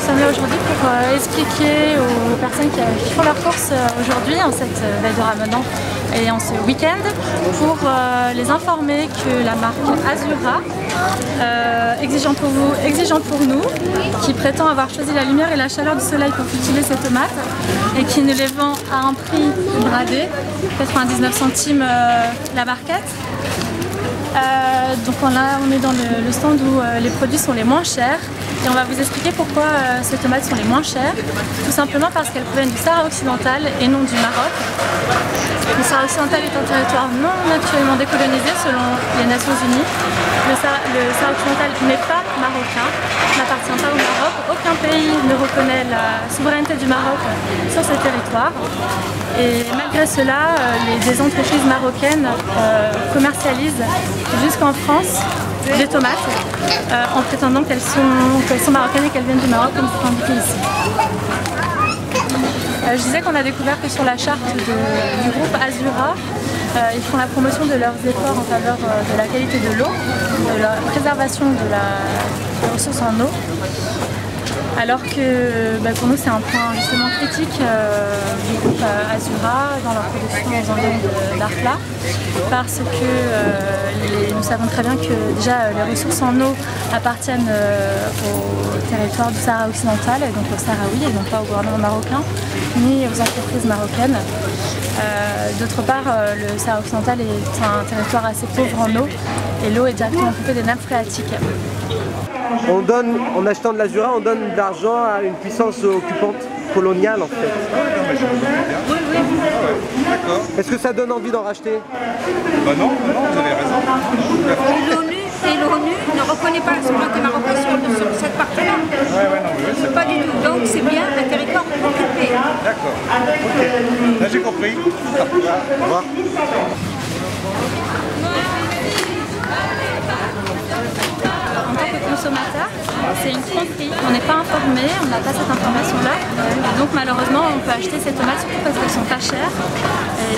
sommes là aujourd'hui pour expliquer aux personnes qui font leurs courses aujourd'hui, en cette veille de Ramadan et en ce week-end, pour les informer que la marque Azura, exigeante pour nous, qui prétend avoir choisi la lumière et la chaleur du soleil pour cultiver ces tomates et qui nous les vend à un prix bradé, 99 centimes la barquette. Donc on est dans le stand où les produits sont les moins chers et on va vous expliquer pourquoi ces tomates sont les moins chères. Tout simplement parce qu'elles proviennent du Sahara occidental et non du Maroc. Le Sahara occidental est un territoire non actuellement décolonisé selon les Nations Unies. Le Sahara occidental n'est pas marocain, n'appartient pas au Maroc. Aucun pays ne reconnaît la souveraineté du Maroc sur ce territoire. Et malgré cela, des entreprises marocaines commercialisent jusqu'en France des tomates en prétendant qu'elles sont marocaines et qu'elles viennent du Maroc, comme c'est indiqué ici. Je disais qu'on a découvert que sur la charte du groupe Azura, ils font la promotion de leurs efforts en faveur de la qualité de l'eau, de la préservation de la ressource en eau. Alors que pour nous c'est un point justement critique du groupe Azura dans leur production aux environs d'Arfla, parce que nous savons très bien que déjà les ressources en eau appartiennent au territoire du Sahara occidental, et donc aux Sahraouis, et non pas au gouvernement marocain, ni aux entreprises marocaines. D'autre part, le Sahara occidental est un territoire assez pauvre en eau, et l'eau est directement coupée des nappes phréatiques. En achetant de l'Azura, on donne de l'argent à une puissance occupante coloniale en fait. Oui, oui. D'accord. Est-ce que ça donne envie d'en racheter? Bah non, vous avez raison. L'ONU ne reconnaît pas la souveraineté marocaine sur cette partie-là. Oui, pas du tout. Donc c'est bien un territoire occupé. D'accord. Ok. Là j'ai compris. Au revoir. En tant que consommateur, c'est une tromperie. On n'est pas informé, on n'a pas cette information-là. Et donc malheureusement, on peut acheter ces tomates surtout parce qu'elles sont pas chères.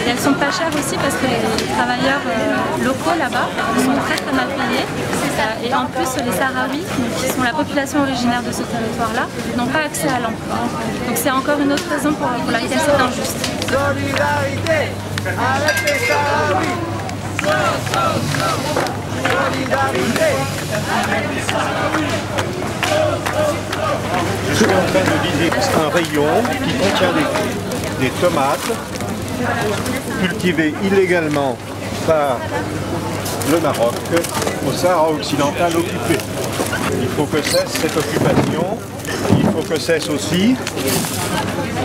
Et elles sont pas chères aussi parce que les travailleurs locaux là-bas sont très mal payés. Et en plus, les Sahraouis, qui sont la population originaire de ce territoire-là, n'ont pas accès à l'emploi. Donc c'est encore une autre raison pour laquelle c'est injuste. Solidarité avec les Sahraouis. Solidarité avec les Sahraouis. Je suis en train de viser un rayon qui contient des tomates cultivées illégalement par le Maroc au Sahara occidental occupé. Il faut que cesse cette occupation, il faut que cesse aussi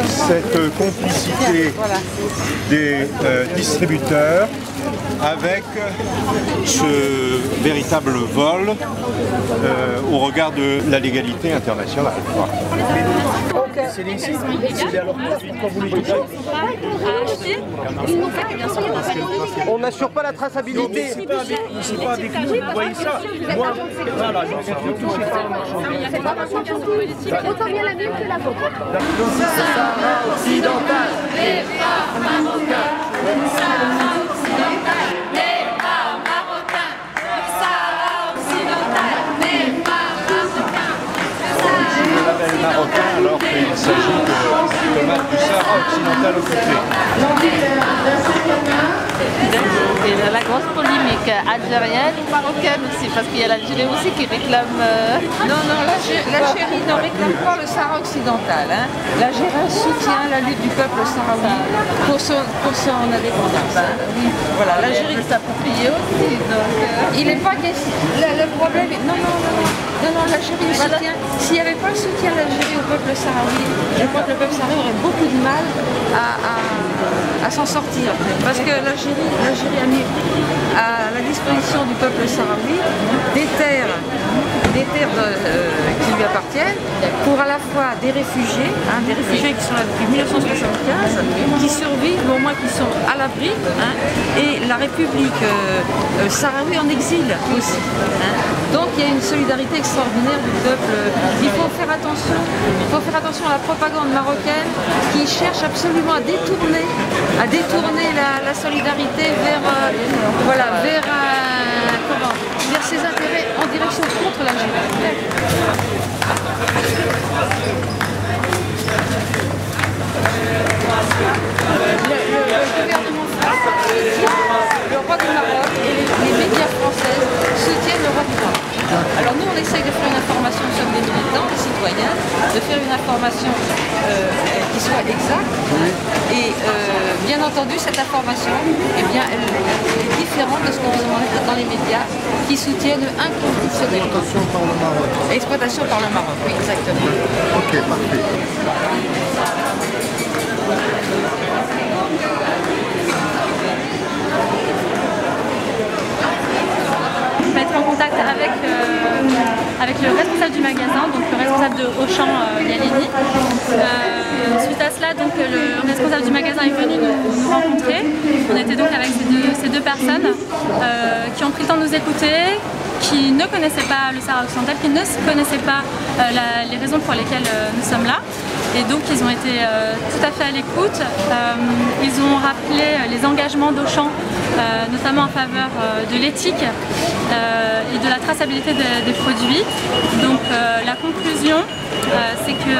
cette complicité des distributeurs avec ce véritable vol au regard de la légalité internationale. C'est licite, c'est alors quand vous les on n'assure pas la traçabilité. C'est pas avec nous, vous voyez ça. Moi, voilà, c'est pas ma fonction politique, c'est autant bien la mienne que la vôtre. Le Sahara occidental n'est pas marocain. Le Sahara occidental n'est pas marocain. Le Sahara occidental n'est pas marocain. Le label marocain alors qu'il s'agit de tomates du Sahara occidental occupé. Et la grosse polémique algérienne ou marocaine aussi, parce qu'il y a l'Algérie aussi qui réclame... Non, l'Algérie ne réclame pas le Sahara occidental. Hein. L'Algérie soutient la lutte du peuple sahraoui pour son indépendance. Hein. Oui. Voilà, l'Algérie s'approprie aussi. Donc, il n'est pas question. Le problème est... Non, l'Algérie soutient. S'il n'y avait pas le soutien de l'Algérie au peuple sahraoui, je crois que le peuple sahraoui aurait beaucoup de mal à s'en sortir. Parce que l'Algérie a mis à la disposition du peuple sahraoui des terres qui lui appartiennent pour à la fois des réfugiés qui sont là depuis 1975, qui survivent, au moins qui sont à l'abri, et la République sahraoui en exil aussi. Donc il y a une solidarité extraordinaire du peuple. Il faut faire attention à la propagande marocaine qui cherche absolument à détourner la solidarité vers ses intérêts en direction contre l'Algérie. gouvernement français, le roi du Maroc et les médias français soutiennent le roi du Maroc. Alors nous on essaye de faire une information, nous sommes des militants, des citoyens, de faire une information qui soit exacte et bien entendu cette information eh bien, elle est différente de ce que vous entendez dans les médias qui soutiennent inconditionnellement. Exploitation par le Maroc. Exploitation par le Maroc, oui exactement. Ok, parfait. Mettre en contact avec le responsable du magasin, donc le responsable de Auchan Galini. Suite à cela, donc, le responsable du magasin est venu nous rencontrer. On était donc avec ces deux personnes qui ont pris le temps de nous écouter, qui ne connaissaient pas le Sahara occidental, qui ne connaissaient pas les raisons pour lesquelles nous sommes là. Et donc ils ont été tout à fait à l'écoute. Ils ont rappelé les engagements d'Auchan, notamment en faveur de l'éthique et de la traçabilité des produits. Donc la conclusion, c'est que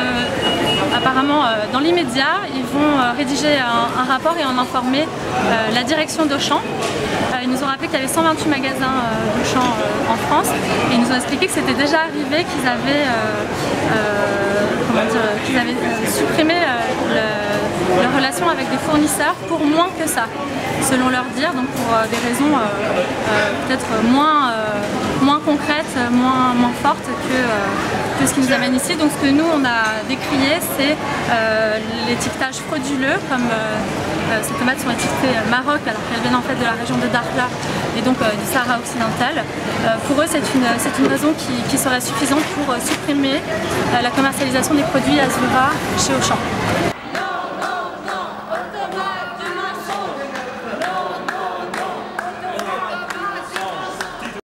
apparemment dans l'immédiat, ils vont rédiger un rapport et en informer la direction d'Auchan. Ils nous ont rappelé qu'il y avait 128 magasins d'Auchan en France et ils nous ont expliqué que c'était déjà arrivé qu'ils avaient supprimé leur relation avec des fournisseurs pour moins que ça, selon leur dire, donc pour des raisons peut-être moins concrètes, moins fortes que ce qui nous amène ici. Donc ce que nous on a décrié, c'est l'étiquetage frauduleux, comme ces tomates sont étiquetées Maroc alors qu'elles viennent en fait de la région de Dakhla et donc du Sahara occidental. Pour eux c'est une raison qui serait suffisante pour supprimer la commercialisation des produits Azura chez Auchan.